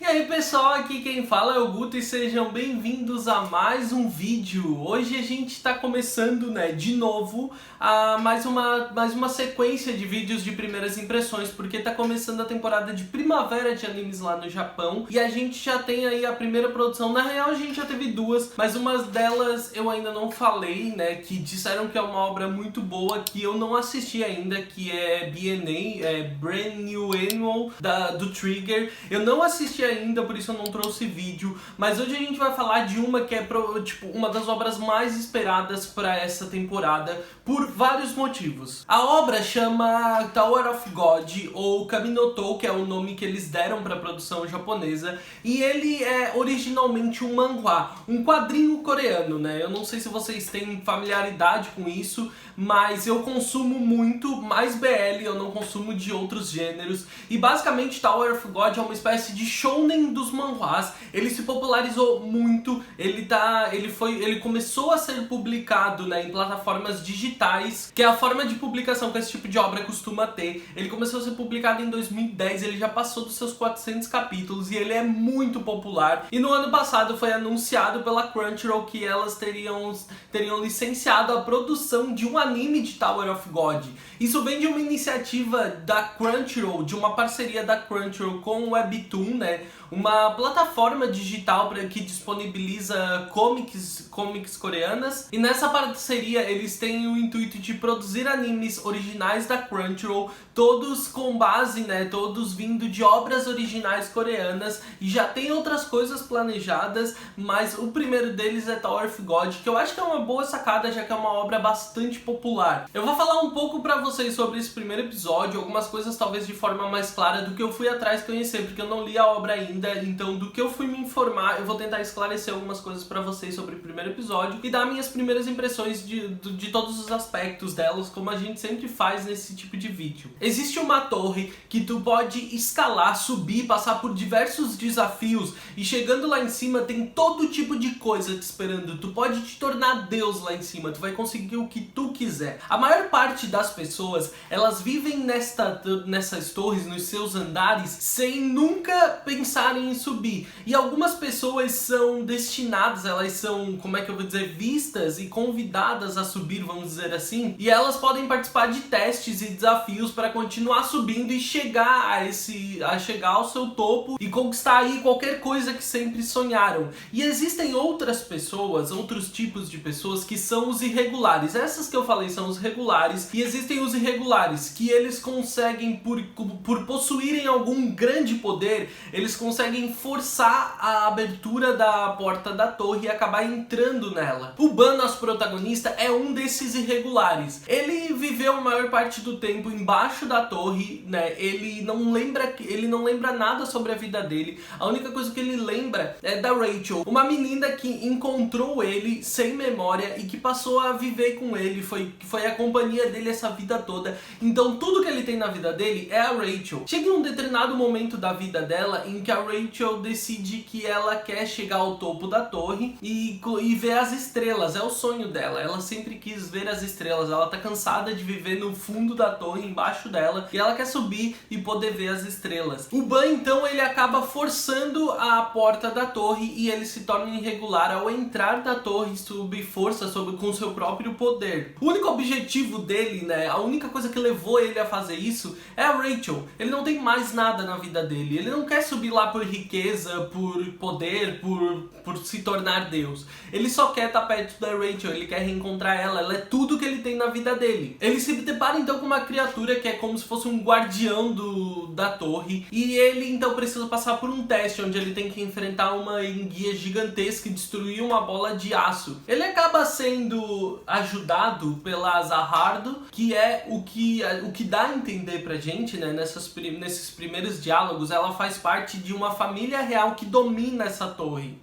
E aí pessoal, aqui quem fala é o Guto e sejam bem-vindos a mais um vídeo. Hoje a gente está começando, de novo, mais uma sequência de vídeos de primeiras impressões, porque está começando a temporada de primavera de animes lá no Japão e a gente já tem aí a primeira produção. Na real a gente já teve duas, mas uma delas eu ainda não falei, que disseram que é uma obra muito boa, que eu não assisti ainda, que é BNA, Brand New Animal, do Trigger. Eu não assisti ainda, por isso eu não trouxe vídeo, mas hoje a gente vai falar de uma que é uma das obras mais esperadas para essa temporada, por vários motivos. A obra chama Tower of God, ou Kaminotou, que é o nome que eles deram para a produção japonesa, e ele é originalmente um manhwa, um quadrinho coreano, Eu não sei se vocês têm familiaridade com isso, mas eu consumo muito mais BL, eu não consumo de outros gêneros, e basicamente Tower of God é uma espécie de shounen dos manhwas. Ele se popularizou muito, ele começou a ser publicado em plataformas digitais, que é a forma de publicação que esse tipo de obra costuma ter. Ele começou a ser publicado em 2010, ele já passou dos seus 400 capítulos e ele é muito popular. E no ano passado foi anunciado pela Crunchyroll que elas teriam licenciado a produção de um anime de Tower of God. Isso vem de uma iniciativa da Crunchyroll, de uma parceria da Crunchyroll com o Webtoon, uma plataforma digital que disponibiliza comics coreanas. E nessa parceria eles têm o intuito de produzir animes originais da Crunchyroll, todos com base, todos vindo de obras originais coreanas, e já tem outras coisas planejadas, mas o primeiro deles é Tower of God, que eu acho que é uma boa sacada, já que é uma obra bastante popular. Eu vou falar um pouco pra vocês sobre esse primeiro episódio, algumas coisas talvez de forma mais clara do que eu fui atrás conhecer, porque eu não li a obra ainda, então do que eu fui me informar, eu vou tentar esclarecer algumas coisas pra vocês sobre o primeiro episódio e dar minhas primeiras impressões de todos os aspectos delas, como a gente sempre faz nesse tipo de vídeo. Existe uma torre que tu pode escalar, subir, passar por diversos desafios, e chegando lá em cima tem todo tipo de coisa te esperando. Tu pode te tornar Deus lá em cima, tu vai conseguir o que tu quiser. A maior parte das pessoas, elas vivem nessas torres, nos seus andares, sem nunca pensarem em subir. E algumas pessoas são destinadas, elas são, vistas e convidadas a subir, vamos dizer assim, e elas podem participar de testes e desafios para continuar subindo e chegar chegar ao seu topo e conquistar aí qualquer coisa que sempre sonharam. E existem outras pessoas, outros tipos de pessoas que são os irregulares. Essas que eu falei são os regulares, e existem os irregulares, que eles conseguem, por possuírem algum grande poder, eles conseguem forçar a abertura da porta da torre e acabar entrando nela. O Ban, nosso protagonista, é um desses irregulares. Ele viveu a maior parte do tempo embaixo da torre, Ele não lembra nada sobre a vida dele. A única coisa que ele lembra é da Rachel, uma menina que encontrou ele sem memória e que passou a viver com ele, foi a companhia dele essa vida toda. Então tudo que ele tem na vida dele é a Rachel. Chega em um determinado momento da vida dela em que a Rachel decide que ela quer chegar ao topo da torre e ver as estrelas. É o sonho dela, ela sempre quis ver as estrelas. Ela tá cansada de viver no fundo da torre, embaixo dela, e ela quer subir e poder ver as estrelas. O Ban, então, ele acaba forçando a porta da torre e ele se torna irregular ao entrar da torre sob força, com seu próprio poder. O único objetivo dele, a única coisa que levou ele a fazer isso é a Rachel. Ele não tem mais nada na vida dele. Ele não quer subir lá por riqueza, por poder, por se tornar Deus. Ele só quer estar perto da Rachel, ele quer reencontrar ela é tudo que ele tem na vida dele. Ele se depara então com uma criatura que é como se fosse um guardião da torre, e ele então precisa passar por um teste onde ele tem que enfrentar uma enguia gigantesca e destruir uma bola de aço. Ele acaba sendo ajudado pela Zahardo, que é o que dá a entender pra gente, nesses primeiros diálogos. Ela faz parte de uma família real que domina essa torre.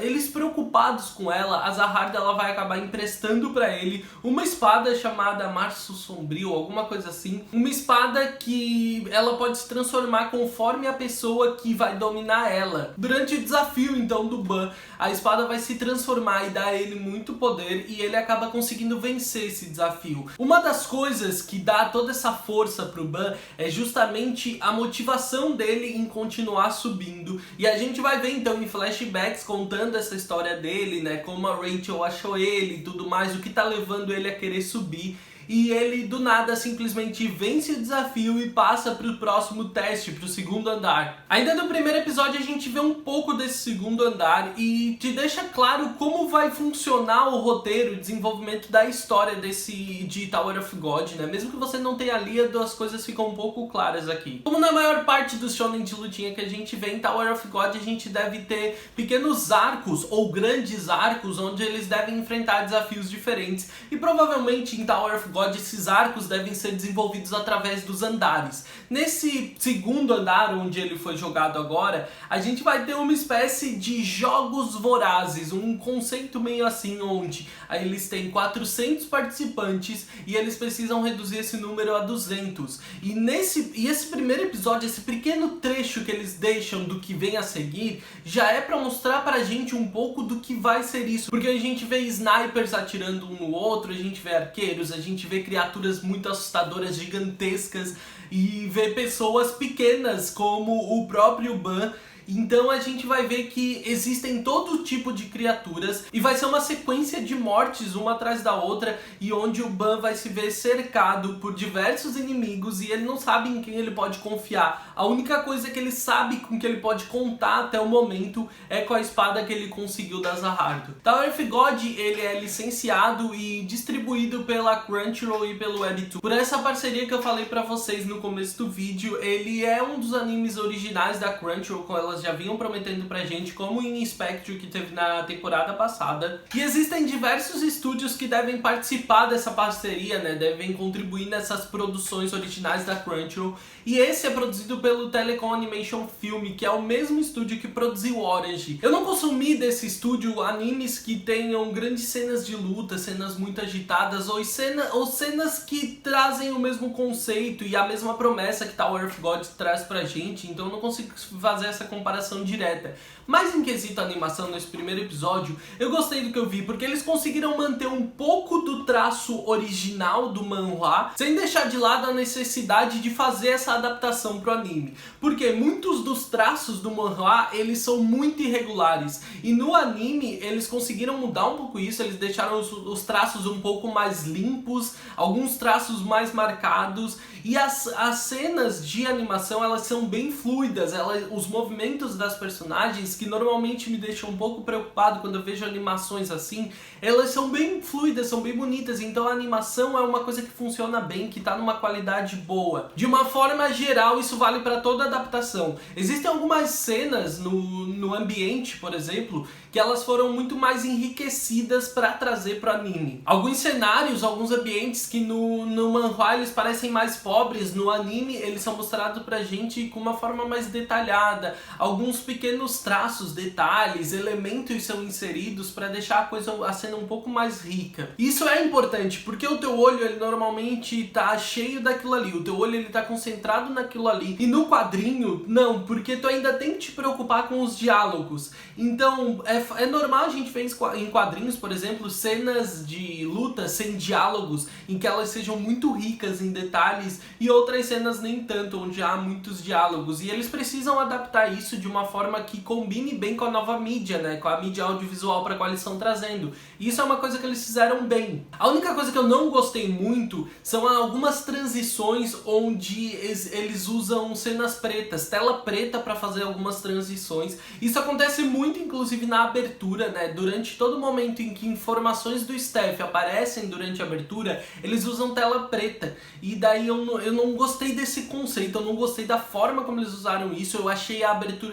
Eles preocupados com ela, a Zahardo ela vai acabar emprestando pra ele uma espada chamada Março Sombrio, alguma coisa assim. Uma espada que ela pode se transformar conforme a pessoa que vai dominar ela. Durante o desafio então do Ban, a espada vai se transformar e dar a ele muito poder, e ele acaba conseguindo vencer esse desafio. Uma das coisas que dá toda essa força pro Ban é justamente a motivação dele em continuar continuar subindo. E a gente vai ver então em flashbacks contando essa história dele, né? Como a Rachel achou ele e tudo mais, o que tá levando ele a querer subir. E ele do nada simplesmente vence o desafio e passa para o próximo teste, para o segundo andar. Ainda no primeiro episódio a gente vê um pouco desse segundo andar e te deixa claro como vai funcionar o roteiro, o desenvolvimento da história de Tower of God, né? Mesmo que você não tenha lido, as coisas ficam um pouco claras aqui. Como na maior parte dos shonen de lutinha que a gente vê em Tower of God, a gente deve ter pequenos arcos ou grandes arcos onde eles devem enfrentar desafios diferentes. E provavelmente em Tower of God esses arcos devem ser desenvolvidos através dos andares. Nesse segundo andar, onde ele foi jogado agora, a gente vai ter uma espécie de jogos vorazes, um conceito meio assim, onde eles têm 400 participantes e eles precisam reduzir esse número a 200. E esse primeiro episódio, esse pequeno trecho que eles deixam do que vem a seguir, já é pra mostrar pra gente um pouco do que vai ser isso. Porque a gente vê snipers atirando um no outro, a gente vê arqueiros, a gente vê criaturas muito assustadoras, gigantescas, e vê pessoas pequenas como o próprio Ban. Então a gente vai ver que existem todo tipo de criaturas e vai ser uma sequência de mortes uma atrás da outra, e onde o Ban vai se ver cercado por diversos inimigos e ele não sabe em quem ele pode confiar. A única coisa que ele sabe com que ele pode contar até o momento é com a espada que ele conseguiu da Zahardo. Tower of God, ele é licenciado e distribuído pela Crunchyroll e pelo Webtoon. Por essa parceria que eu falei pra vocês no começo do vídeo, ele é um dos animes originais da Crunchyroll, com elas já vinham prometendo pra gente, como em Inspector, que teve na temporada passada. E existem diversos estúdios que devem participar dessa parceria, né? Devem contribuir nessas produções originais da Crunchyroll. E esse é produzido pelo Telecom Animation Film, que é o mesmo estúdio que produziu Orange. Eu não consumi desse estúdio animes que tenham grandes cenas de luta, cenas muito agitadas, ou cenas que trazem o mesmo conceito e a mesma promessa que Tower of God traz pra gente. Então eu não consigo fazer essa comparação direta. Mas em quesito animação, nesse primeiro episódio, eu gostei do que eu vi, porque eles conseguiram manter um pouco do traço original do manhwa, sem deixar de lado a necessidade de fazer essa adaptação pro anime. Porque muitos dos traços do manhwa, eles são muito irregulares. E no anime, eles conseguiram mudar um pouco isso, eles deixaram os traços um pouco mais limpos, alguns traços mais marcados, e as cenas de animação, elas são bem fluidas, os movimentos das personagens, que normalmente me deixam um pouco preocupado quando eu vejo animações assim, elas são bem fluidas, são bem bonitas, então a animação é uma coisa que funciona bem, que tá numa qualidade boa. De uma forma geral, isso vale para toda adaptação. Existem algumas cenas no ambiente, por exemplo, que elas foram muito mais enriquecidas para trazer pro anime. Alguns cenários, alguns ambientes que no manhwa eles parecem mais pobres, no anime eles são mostrados pra gente com uma forma mais detalhada. Alguns pequenos traços, detalhes, elementos são inseridos para deixar a cena um pouco mais rica. Isso é importante, porque o teu olho, ele normalmente tá cheio daquilo ali, o teu olho ele tá concentrado naquilo ali, e no quadrinho, não, porque tu ainda tem que te preocupar com os diálogos. Então, é normal a gente ver em quadrinhos, por exemplo, cenas de luta sem diálogos, em que elas sejam muito ricas em detalhes, e outras cenas nem tanto, onde há muitos diálogos, e eles precisam adaptar isso de uma forma que combine bem com a nova mídia, né, com a mídia audiovisual para a qual eles estão trazendo. E isso é uma coisa que eles fizeram bem. A única coisa que eu não gostei muito são algumas transições onde eles usam cenas pretas, tela preta para fazer algumas transições. Isso acontece muito, inclusive, na abertura, né, durante todo momento em que informações do Steph aparecem durante a abertura, eles usam tela preta. E daí eu não gostei desse conceito, eu não gostei da forma como eles usaram isso, eu achei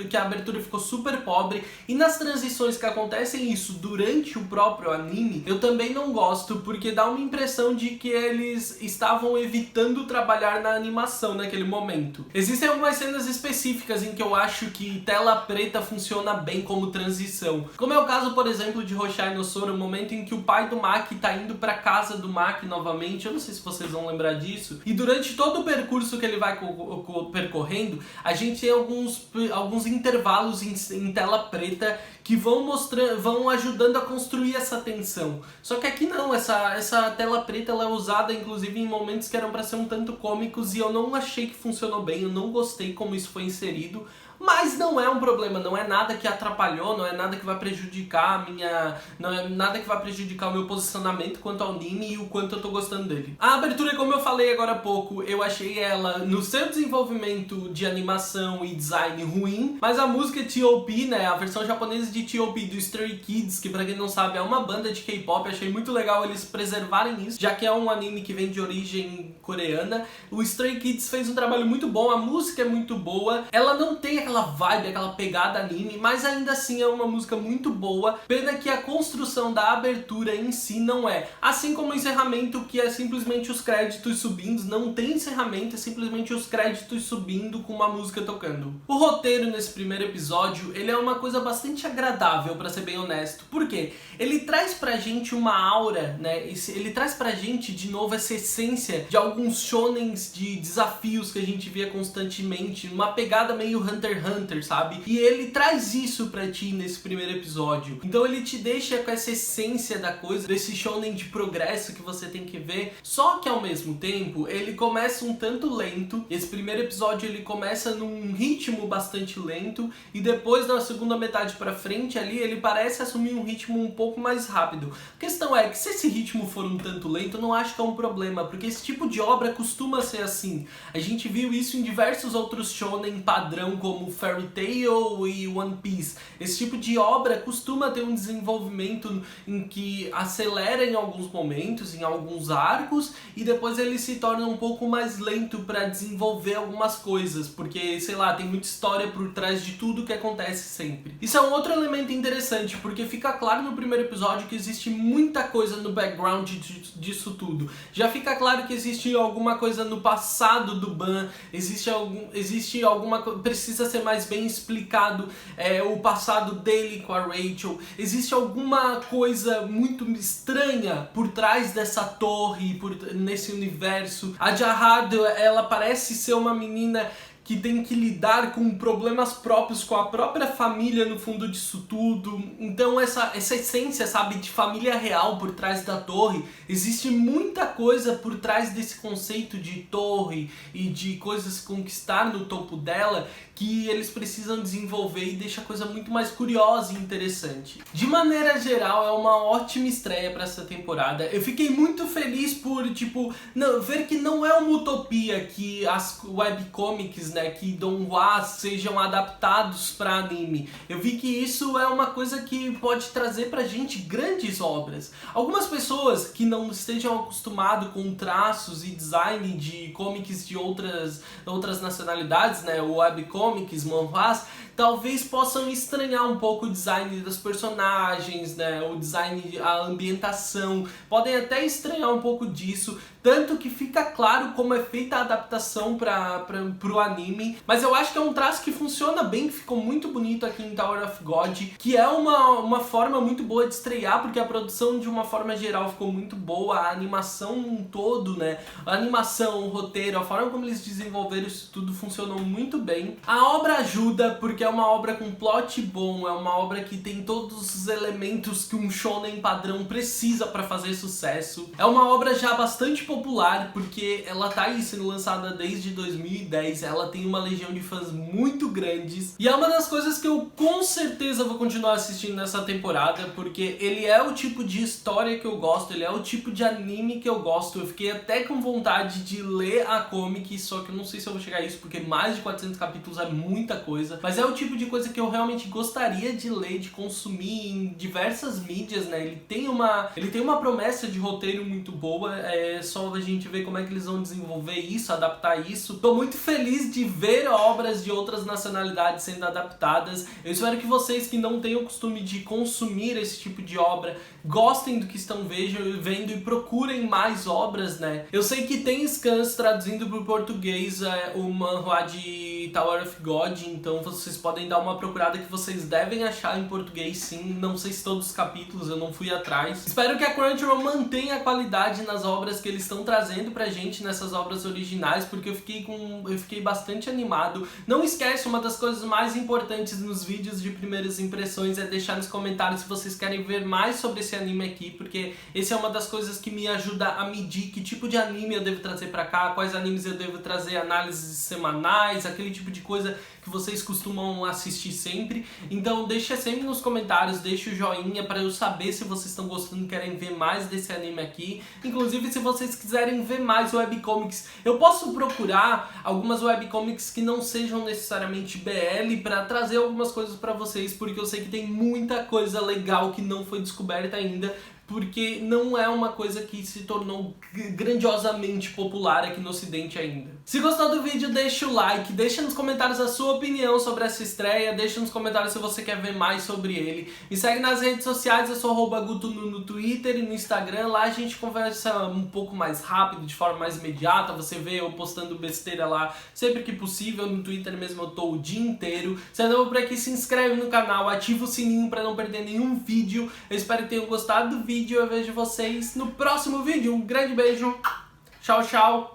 que a abertura ficou super pobre, e nas transições que acontecem isso durante o próprio anime, eu também não gosto, porque dá uma impressão de que eles estavam evitando trabalhar na animação naquele momento. Existem algumas cenas específicas em que eu acho que tela preta funciona bem como transição, como é o caso, por exemplo, de Hoshai no Sora, o momento em que o pai do Maki tá indo pra casa do Maki novamente, eu não sei se vocês vão lembrar disso, e durante todo o percurso que ele vai percorrendo, a gente tem alguns intervalos em tela preta que vão ajudando a construir essa tensão. Só que aqui não, essa tela preta ela é usada inclusive em momentos que eram para ser um tanto cômicos, e eu não achei que funcionou bem, eu não gostei como isso foi inserido. mas não é um problema, não é nada que atrapalhou, não é nada que vai prejudicar não é nada que vai prejudicar o meu posicionamento quanto ao anime e o quanto eu tô gostando dele. A abertura, como eu falei agora há pouco, eu achei ela, no seu desenvolvimento de animação e design, ruim, mas a música T.O.P, né, a versão japonesa de T.O.P do Stray Kids, que pra quem não sabe é uma banda de K-pop, achei muito legal eles preservarem isso, já que é um anime que vem de origem coreana. O Stray Kids fez um trabalho muito bom, a música é muito boa, ela não tem aquela vibe, aquela pegada anime, mas ainda assim é uma música muito boa. Pena que a construção da abertura em si não é. Assim como o encerramento, que é simplesmente os créditos subindo, não tem encerramento, é simplesmente os créditos subindo com uma música tocando. O roteiro nesse primeiro episódio, ele é uma coisa bastante agradável, pra ser bem honesto. Por quê? Ele traz pra gente uma aura, né? Ele traz pra gente, de novo, essa essência de alguns shonens de desafios que a gente via constantemente, uma pegada meio Hunter x Hunter, sabe? E ele traz isso pra ti nesse primeiro episódio. Então ele te deixa com essa essência da coisa, desse shonen de progresso que você tem que ver. Só que ao mesmo tempo, ele começa um tanto lento. Esse primeiro episódio ele começa num ritmo bastante lento e depois na segunda metade pra frente ali, ele parece assumir um ritmo um pouco mais rápido. A questão é que se esse ritmo for um tanto lento, eu não acho que é um problema, porque esse tipo de obra costuma ser assim. A gente viu isso em diversos outros shonen padrão, como Fairy Tail e One Piece. Esse tipo de obra costuma ter um desenvolvimento em que acelera em alguns momentos, em alguns arcos, e depois ele se torna um pouco mais lento para desenvolver algumas coisas, porque, sei lá, tem muita história por trás de tudo que acontece sempre. Isso é um outro elemento interessante, porque fica claro no primeiro episódio que existe muita coisa no background disso tudo. Já fica claro que existe alguma coisa no passado do Ban, existe alguma coisa, precisa ser mais bem explicado o passado dele com a Rachel, existe alguma coisa muito estranha por trás dessa torre, nesse universo. A Jahad, ela parece ser uma menina que tem que lidar com problemas próprios, com a própria família no fundo disso tudo. Então essa essência, sabe, de família real por trás da torre, existe muita coisa por trás desse conceito de torre e de coisas conquistar no topo dela, que eles precisam desenvolver e deixa a coisa muito mais curiosa e interessante. De maneira geral, é uma ótima estreia para essa temporada. Eu fiquei muito feliz por, ver que não é uma utopia que as webcomics, né, que donghua sejam adaptados para anime. Eu vi que isso é uma coisa que pode trazer pra gente grandes obras. Algumas pessoas que não estejam acostumadas com traços e design de comics de outras nacionalidades, né, webcomics, manhwas, talvez possam estranhar um pouco o design das personagens, né, o design, a ambientação, podem até estranhar um pouco disso, tanto que fica claro como é feita a adaptação pro anime, mas eu acho que é um traço que funciona bem, que ficou muito bonito aqui em Tower of God, que é uma forma muito boa de estrear, porque a produção de uma forma geral ficou muito boa, a animação um todo, né, a animação, o roteiro, a forma como eles desenvolveram isso tudo funcionou muito bem. A obra ajuda, porque é uma obra com plot bom, é uma obra que tem todos os elementos que um shonen padrão precisa para fazer sucesso. É uma obra já bastante popular, porque ela tá aí sendo lançada desde 2010, ela tem uma legião de fãs muito grandes, e é uma das coisas que eu com certeza vou continuar assistindo nessa temporada, porque ele é o tipo de história que eu gosto, ele é o tipo de anime que eu gosto. Eu fiquei até com vontade de ler a comic, só que eu não sei se eu vou chegar a isso, porque mais de 400 capítulos é muita coisa, mas é o tipo de coisa que eu realmente gostaria de ler, de consumir em diversas mídias, né? Ele tem uma promessa de roteiro muito boa, é só a gente ver como é que eles vão desenvolver isso, adaptar isso. Tô muito feliz de ver obras de outras nacionalidades sendo adaptadas. Eu espero que vocês que não têm o costume de consumir esse tipo de obra gostem do que estão vendo e procurem mais obras, né? Eu sei que tem scans traduzindo para o português o manhwa de Tower of God, então vocês podem dar uma procurada que vocês devem achar em português sim. Não sei se todos os capítulos, eu não fui atrás. Espero que a Crunchyroll mantenha a qualidade nas obras que eles estão trazendo pra gente, nessas obras originais, porque eu fiquei bastante animado. Não esquece, uma das coisas mais importantes nos vídeos de primeiras impressões é deixar nos comentários se vocês querem ver mais sobre esse anime aqui, porque esse é uma das coisas que me ajuda a medir que tipo de anime eu devo trazer pra cá, quais animes eu devo trazer, análises semanais, aquele tipo de coisa que vocês costumam assistir sempre. Então deixa sempre nos comentários, deixa o joinha para eu saber se vocês estão gostando e querem ver mais desse anime aqui. Inclusive, se vocês quiserem ver mais webcomics, eu posso procurar algumas webcomics que não sejam necessariamente BL para trazer algumas coisas para vocês, porque eu sei que tem muita coisa legal que não foi descoberta ainda, porque não é uma coisa que se tornou grandiosamente popular aqui no ocidente ainda. Se gostou do vídeo, deixa o like, deixa nos comentários a sua opinião sobre essa estreia, deixa nos comentários se você quer ver mais sobre ele. Me segue nas redes sociais, eu sou @gutunu no Twitter e no Instagram, lá a gente conversa um pouco mais rápido, de forma mais imediata, você vê eu postando besteira lá sempre que possível, no Twitter mesmo eu tô o dia inteiro. Se é novo por aqui, se inscreve no canal, ativa o sininho para não perder nenhum vídeo. Eu espero que tenham gostado do vídeo. Eu vejo vocês no próximo vídeo. Um grande beijo. Tchau, tchau.